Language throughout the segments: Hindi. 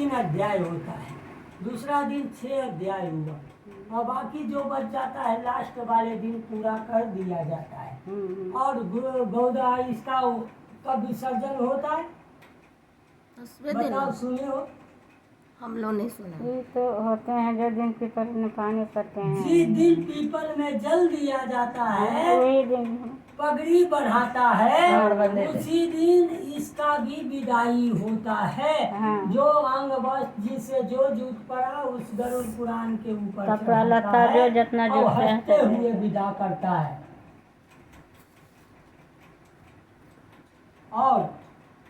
3 अध्याय होता है, दूसरा दिन 6 अध्याय हुआ, और बाकी जो बच जाता है लास्ट वाले दिन पूरा कर दिया जाता है। और गौदा इसका कब विसर्जन होता है बताओ, सुने हो? हम लोग नहीं सुना। ये तो होते हैं जो दिन पीपल में पानी पड़ते हैं, जिस दिन पीपल में जल दिया जाता है, वही दिन पगड़ी बढ़ाता है, उसी दिन इसका भी विदाई होता है। जो अंग वस्त्र जिससे जो जूत पड़ा उस गरुड़ पुराण के ऊपर कपड़ा लता जो जितना जो हंसते हुए विदा करता है। और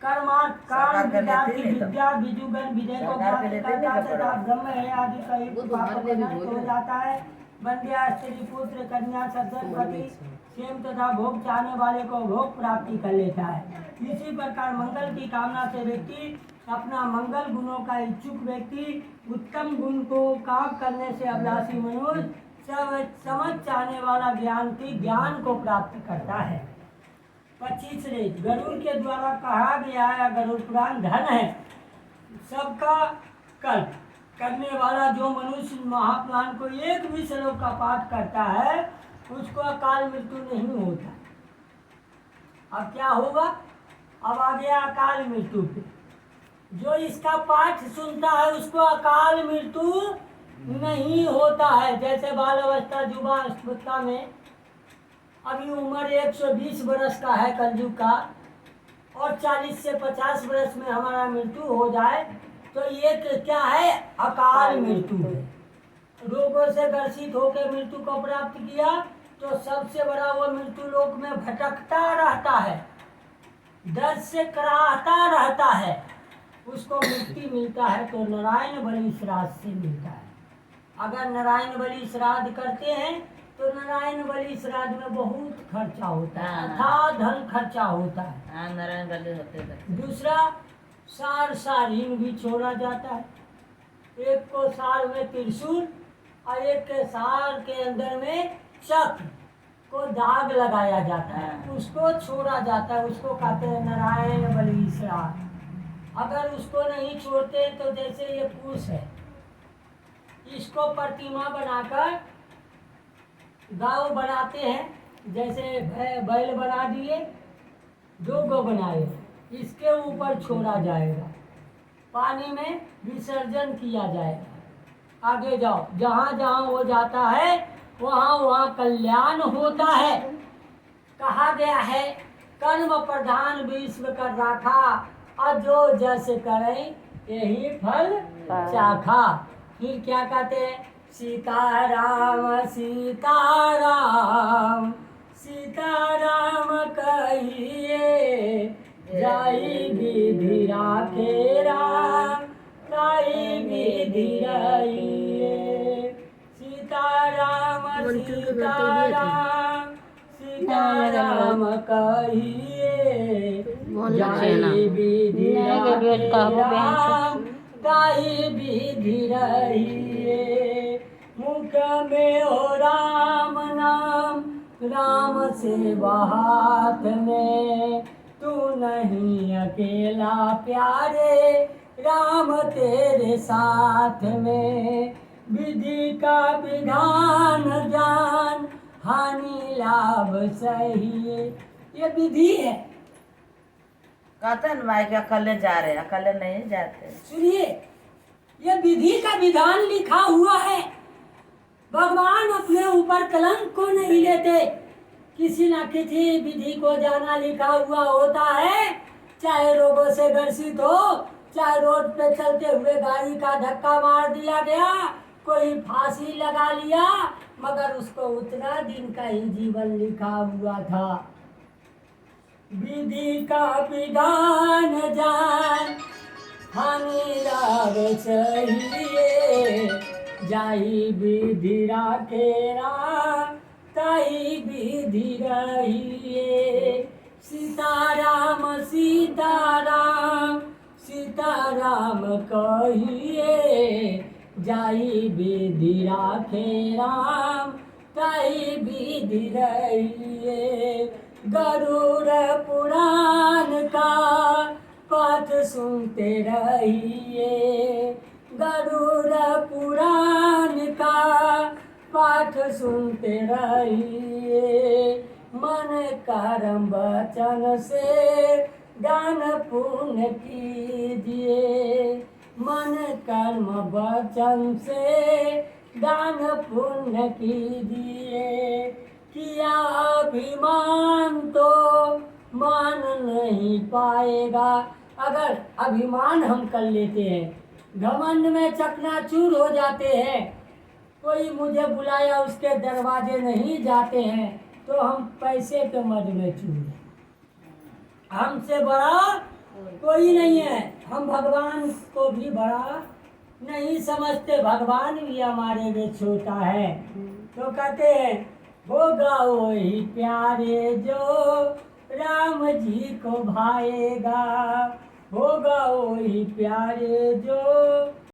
कर्मार्थ काम विद्यार्थी विद्या विजुगन विजय को प्राप्त करता तथा ब्रह्म है आदि का एक पाप को नष्ट हो जाता है। बंध्या स्त्री पुत्र कन्या सज्जन पति क्षेम तथा भोग चाहने वाले को भोग प्राप्ति कर लेता है। इसी प्रकार मंगल की कामना से व्यक्ति अपना मंगल गुणों का इच्छुक व्यक्ति उत्तम गुण को काम करने से अभिलाषी मनुष्य समझ चाहने वाला ज्ञान को प्राप्त करता है। 25 गरुड़ के द्वारा कहा गया है, गरुड़ पुराण धन है सबका कल्प करने वाला जो मनुष्य महापुराण को एक भी श्लोक का पाठ करता है उसको अकाल मृत्यु नहीं होता। अब क्या होगा? अब आ गया अकाल मृत्यु पे। जो इसका पाठ सुनता है उसको अकाल मृत्यु नहीं होता है। जैसे बाल अवस्था युवा अवस्था में अभी उम्र 120 वर्ष का है कलयुग का, और 40 से 50 वर्ष में हमारा मृत्यु हो जाए तो ये क्या है? अकाल मृत्यु है। रोगों से ग्रसित होकर मृत्यु को प्राप्त किया तो सबसे बड़ा वो मृत्यु लोक में भटकता रहता है, दर्द से कराहता रहता है, उसको मुक्ति मिलता है तो नारायण बलि श्राद्ध से मिलता है। अगर नारायण बलि श्राद्ध करते हैं तो नारायण बलि श्राद्ध में बहुत खर्चा होता है, अथाह धन खर्चा होता है। नारायण बलि होते हैं। दूसरा सारहीन भी छोड़ा जाता है। एक को सार में त्रिशूल और एक के सार के अंदर में चक्र को दाग लगाया जाता है, उसको छोड़ा जाता है, उसको कहते हैं नारायण बलि श्राद्ध। अगर उसको नहीं छोड़ते तो जैसे ये पुरुष है, इसको प्रतिमा बनाकर गाँव बनाते हैं, जैसे बैल बना दिए, 2 गौ बनाए, इसके ऊपर छोड़ा जाएगा, पानी में विसर्जन किया जाएगा। आगे जाओ, जहाँ जहाँ वो जाता है वहाँ वहाँ कल्याण होता है। कहा गया है कर्म प्रधान विश्व कर राखा, और जो जस करें यही फल चाखा। फिर क्या कहते हैं? सीताराम सीताराम सीताराम कहिए, जाई विधि राखे राम, ताई विधि रहिए। सीताराम सीताराम सीताराम कहिए, जाई विधि राखे राम, ताई विधि रहिए। मुख में हो राम नाम, राम से हाथ में, तू नहीं अकेला प्यारे, राम तेरे साथ में। विधि का विधान जान, हानि लाभ सही, ये विधि है। कहते हैं भाई कि अकेले जा रहे, अकेले नहीं जाते। सुनिए, ये विधि का विधान लिखा हुआ है। भगवान अपने ऊपर कलंक को नहीं लेते। किसी न किसी विधि को जाना लिखा हुआ होता है, चाहे रोगों से ग्रसित हो, चाहे रोड पे चलते हुए गाड़ी का धक्का मार दिया गया, कोई फांसी लगा लिया, मगर उसको उतना दिन का ही जीवन लिखा हुआ था। विधि का विधान जान, हानि लाभ सहिए, जाई विधि राखे राम, ताई विधि रहिए। सीताराम सीताराम सीताराम कहिए, जाई विधि राखे राम, ताई विधि रहिए। गरुड़ पुराण का पाठ सुनते रहिए। गरुड़ पुराण का पाठ सुनते रहिए, मन कर्म वचन से दान पुण्य कीजिए, मन कर्म वचन से दान पुण्य कीजिए। किया अभिमान तो मान नहीं पाएगा। अगर अभिमान हम कर लेते हैं, घमंड में चकनाचूर हो जाते हैं, कोई मुझे बुलाया उसके दरवाजे नहीं जाते हैं, तो हम पैसे के मद में चूर हैं। हमसे बड़ा कोई नहीं है, हम भगवान को भी बड़ा नहीं समझते, भगवान भी हमारे लिए छोटा है। तो कहते हैं होगा वही प्यारे जो राम जी को भाएगा, होगा वही प्यारे जो